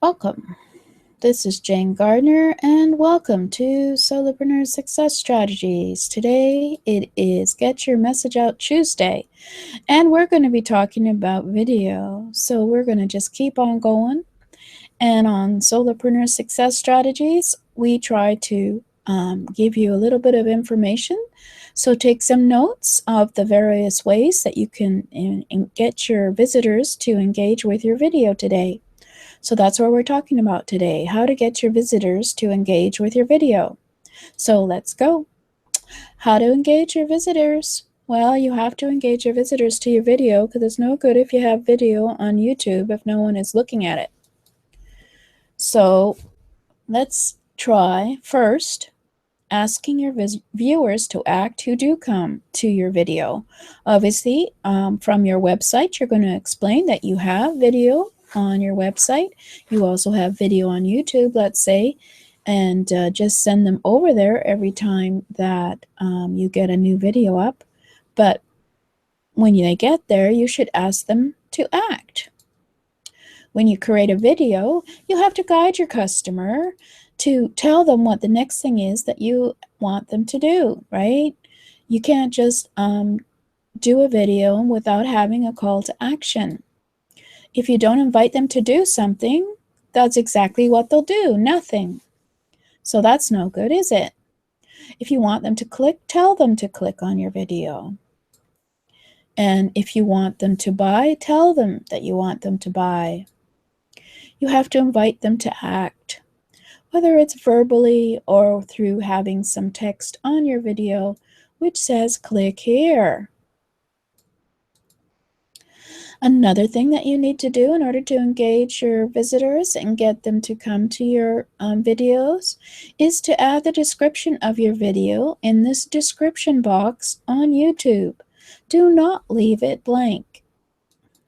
Welcome. This is Jane Gardner, and welcome to Solopreneur Success Strategies. Today it is Get Your Message Out Tuesday, and we're going to be talking about video. So we're going to just keep on going. And on Solopreneur Success Strategies, we try to give you a little bit of information. So take some notes of the various ways that you can get your visitors to engage with your video today. So that's what we're talking about today, how to get your visitors to engage with your video. So let's go. How to engage your visitors? Well, you have to engage your visitors to your video because it's no good if you have video on YouTube if no one is looking at it. So let's try first asking your viewers to act who do come to your video. Obviously, from your website, you're going to explain that you have video on your website. You also have video on YouTube, let's say, and just send them over there every time that you get a new video up. But when they get there, you should ask them to act. When you create a video, you have to guide your customer to tell them what the next thing is that you want them to do, right? You can't just do a video without having a call to action. If you don't invite them to do something, that's exactly what they'll do, nothing. So that's no good, is it? If you want them to click, tell them to click on your video. And if you want them to buy, tell them that you want them to buy. You have to invite them to act, whether it's verbally or through having some text on your video which says click here. Another thing that you need to do in order to engage your visitors and get them to come to your videos is to add the description of your video in this description box on YouTube. Do not leave it blank.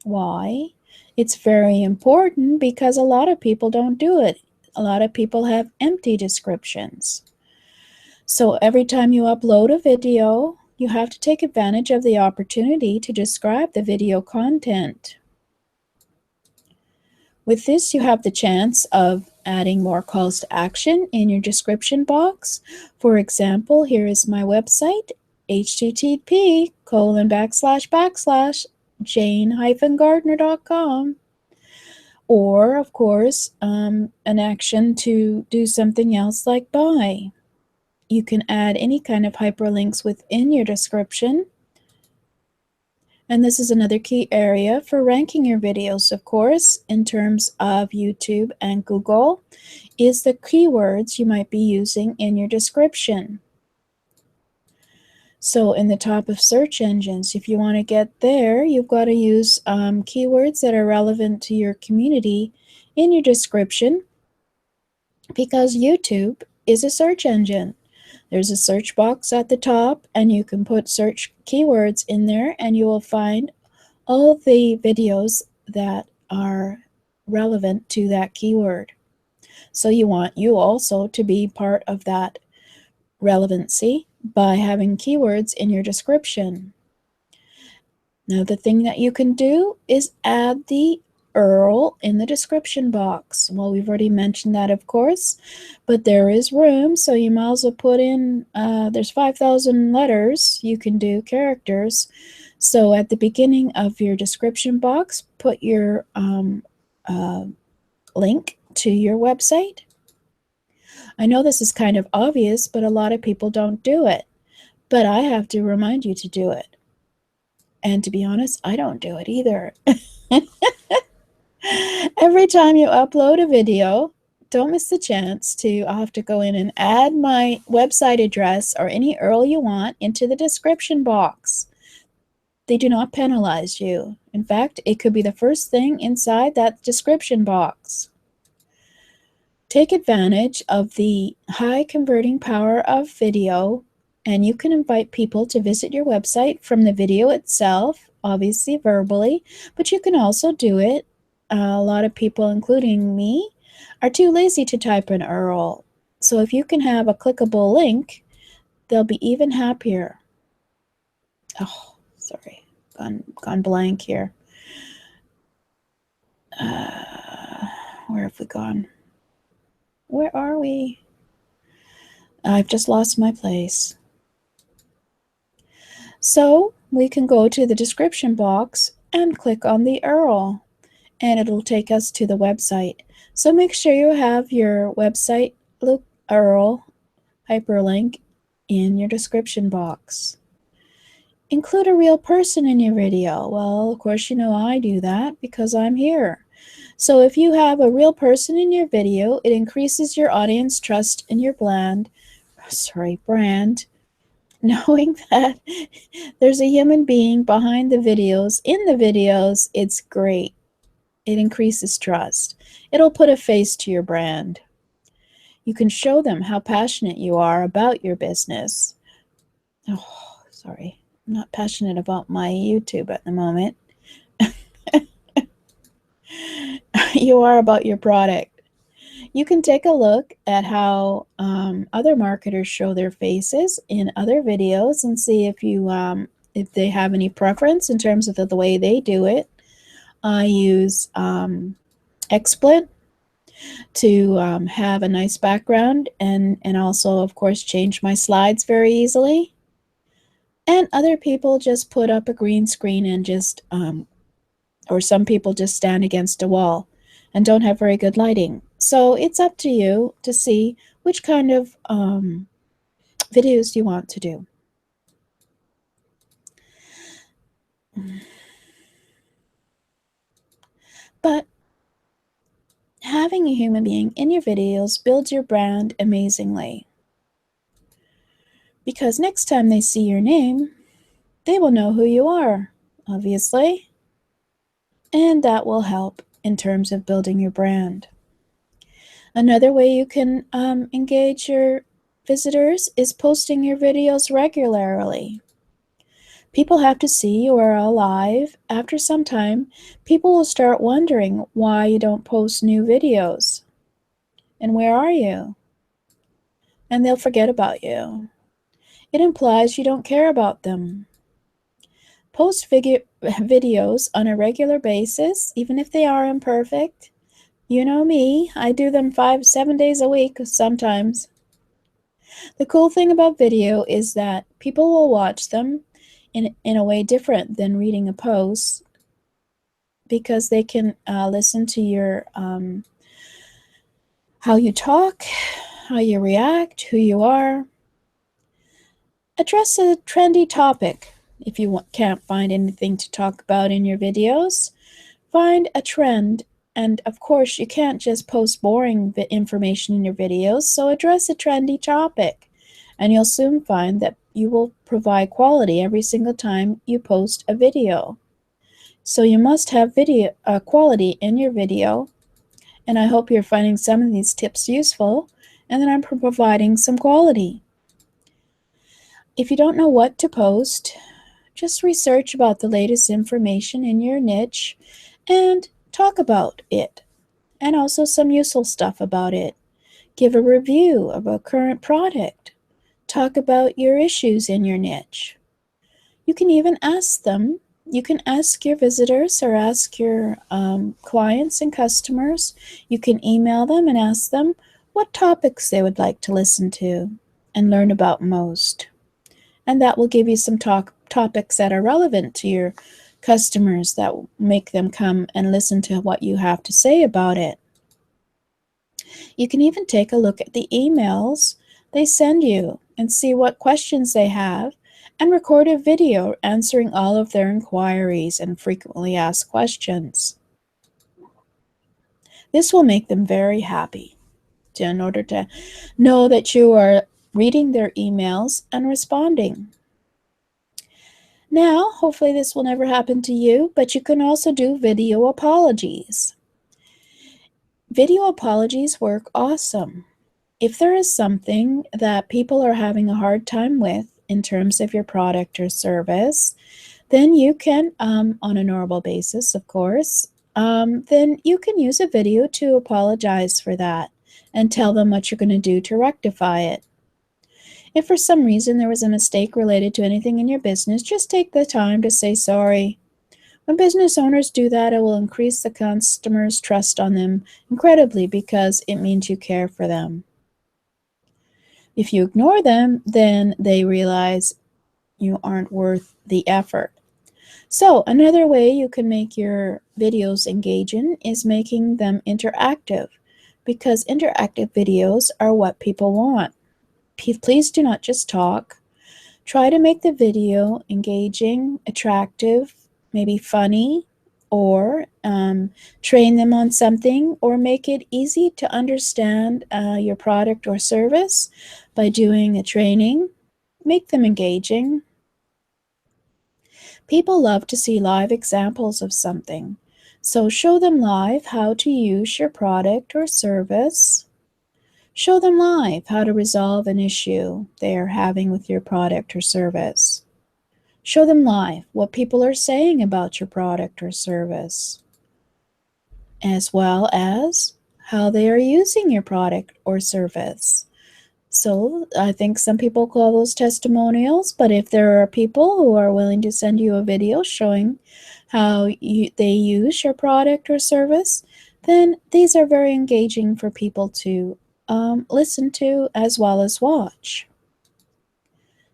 Why? It's very important because a lot of people don't do it. A lot of people have empty descriptions. So every time you upload a video, you have to take advantage of the opportunity to describe the video content. With this, you have the chance of adding more calls to action in your description box. For example, here is my website, http://jane-gardner.com. Or, of course, an action to do something else like buy. You can add any kind of hyperlinks within your description. And this is another key area for ranking your videos, of course, in terms of YouTube and Google, is the keywords you might be using in your description. So in the top of search engines, if you want to get there, you've got to use keywords that are relevant to your community in your description, because YouTube is a search engine. There's a search box at the top, and you can put search keywords in there, and you will find all the videos that are relevant to that keyword. So you want you also to be part of that relevancy by having keywords in your description. Now, the thing that you can do is add the URL in the description box. Well, we've already mentioned that, of course, but there is room, so you might as well put in, there's 5,000 letters, you can do characters. So at the beginning of your description box, put your link to your website. I know this is kind of obvious, but a lot of people don't do it. But I have to remind you to do it. And to be honest, I don't do it either. Every time you upload a video, don't miss the chance to, I'll have to go in and add my website address or any URL you want into the description box. They do not penalize you. In fact, it could be the first thing inside that description box. Take advantage of the high converting power of video, and you can invite people to visit your website from the video itself, obviously verbally, but you can also do it. A lot of people, including me, are too lazy to type an URL. So if you can have a clickable link, they'll be even happier. Oh, sorry, gone blank here. Where have we gone? Where are we? I've just lost my place. So we can go to the description box and click on the URL, and it'll take us to the website. So make sure you have your website URL hyperlink in your description box. Include a real person in your video. Well, of course, you know I do that because I'm here. So if you have a real person in your video, it increases your audience trust in your brand, knowing that there's a human being behind the videos. In the videos, it's great. It increases trust. It'll put a face to your brand. You can show them how passionate you are about your business. Oh, sorry. I'm not passionate about my YouTube at the moment. You are about your product. You can take a look at how other marketers show their faces in other videos and see if they have any preference in terms of the way they do it. I use XSplit to have a nice background and also, of course, change my slides very easily. And other people just put up a green screen and just, or some people just stand against a wall and don't have very good lighting. So it's up to you to see which kind of videos you want to do. But having a human being in your videos builds your brand amazingly. Because next time they see your name, they will know who you are, obviously. And that will help in terms of building your brand. Another way you can engage your visitors is posting your videos regularly. People have to see you are alive. After some time, people will start wondering why you don't post new videos. And where are you? And they'll forget about you. It implies you don't care about them. Post videos on a regular basis, even if they are imperfect. You know me, I do them 5-7 days a week sometimes. The cool thing about video is that people will watch them in a way different than reading a post because they can listen to your how you talk, how you react, who you are. Address a trendy topic. If you can't find anything to talk about in your videos, find a trend. And of course, you can't just post boring information in your videos, so address a trendy topic. And you'll soon find that you will provide quality every single time you post a video. So you must have video quality in your video. And I hope you're finding some of these tips useful and that I'm providing some quality. If you don't know what to post, just research about the latest information in your niche and talk about it, and also some useful stuff about it. Give a review of a current product. Talk about your issues in your niche. You can even ask them. You can ask your visitors or ask your clients and customers. You can email them and ask them what topics they would like to listen to and learn about most. And that will give you some topics that are relevant to your customers that will make them come and listen to what you have to say about it. You can even take a look at the emails they send you and see what questions they have and record a video answering all of their inquiries and frequently asked questions. This will make them very happy in order to know that you are reading their emails and responding. Now, hopefully this will never happen to you, but you can also do video apologies. Video apologies work awesome. If there is something that people are having a hard time with in terms of your product or service, then you can, on a normal basis, of course, then you can use a video to apologize for that and tell them what you're going to do to rectify it. If for some reason there was a mistake related to anything in your business, just take the time to say sorry. When business owners do that, it will increase the customer's trust on them incredibly because it means you care for them. If you ignore them, then they realize you aren't worth the effort. So, another way you can make your videos engaging is making them interactive, because interactive videos are what people want. Please do not just talk. Try to make the video engaging, attractive, maybe funny, or train them on something, or make it easy to understand your product or service by doing a training. Make them engaging. People love to see live examples of something, so show them live how to use your product or service. Show them live how to resolve an issue they are having with your product or service. Show them live what people are saying about your product or service, as well as how they are using your product or service. So I think some people call those testimonials, but if there are people who are willing to send you a video showing how they use your product or service, then these are very engaging for people to listen to as well as watch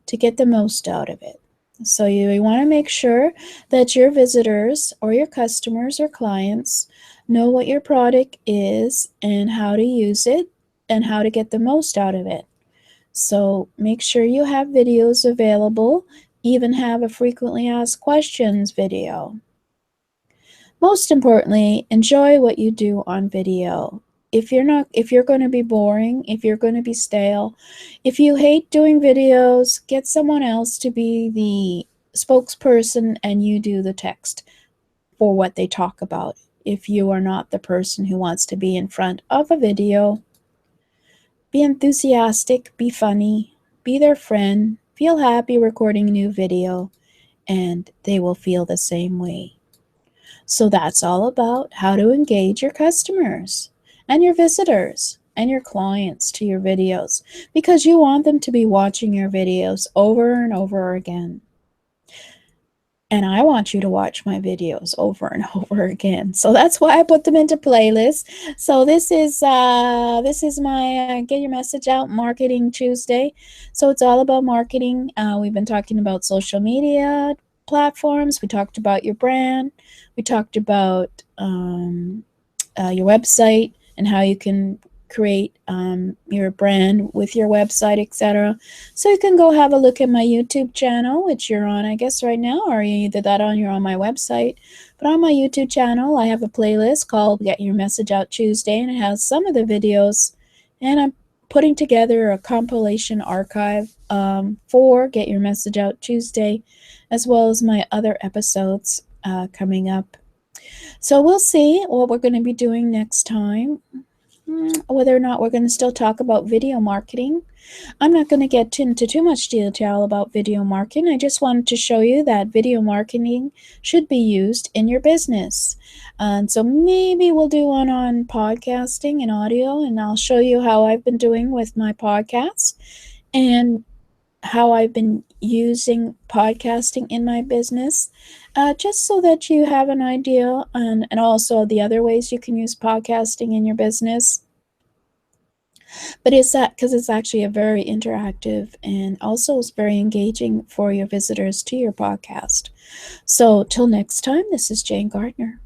to get the most out of it. So you want to make sure that your visitors or your customers or clients know what your product is and how to use it and how to get the most out of it. So make sure you have videos available, even have a frequently asked questions video. Most importantly, enjoy what you do on video. If you're going to be boring, if you're going to be stale, if you hate doing videos, get someone else to be the spokesperson and you do the text for what they talk about. If you are not the person who wants to be in front of a video, be enthusiastic, be funny, be their friend, feel happy recording a new video, and they will feel the same way. So that's all about how to engage your customers and your visitors and your clients to your videos, because you want them to be watching your videos over and over again. And I want you to watch my videos over and over again. So that's why I put them into playlists. So this is my Get Your Message Out Marketing Tuesday. So it's all about marketing. We've been talking about social media platforms. We talked about your brand. We talked about your website and how you can create your brand with your website, etc. So you can go have a look at my YouTube channel, which you're on, I guess, right now, or you either that on you're on my website. But on my YouTube channel, I have a playlist called Get Your Message Out Tuesday, and it has some of the videos, and I'm putting together a compilation archive for Get Your Message Out Tuesday, as well as my other episodes coming up. So we'll see what we're going to be doing next time. Whether or not we're going to still talk about video marketing. I'm not going to get into too much detail about video marketing. I just wanted to show you that video marketing should be used in your business. And so maybe we'll do one on podcasting and audio, and I'll show you how I've been doing with my podcast and how I've been using podcasting in my business, just so that you have an idea, and also the other ways you can use podcasting in your business. But it's that because it's actually a very interactive and also is very engaging for your visitors to your podcast. So till next time, this is Jane Gardner.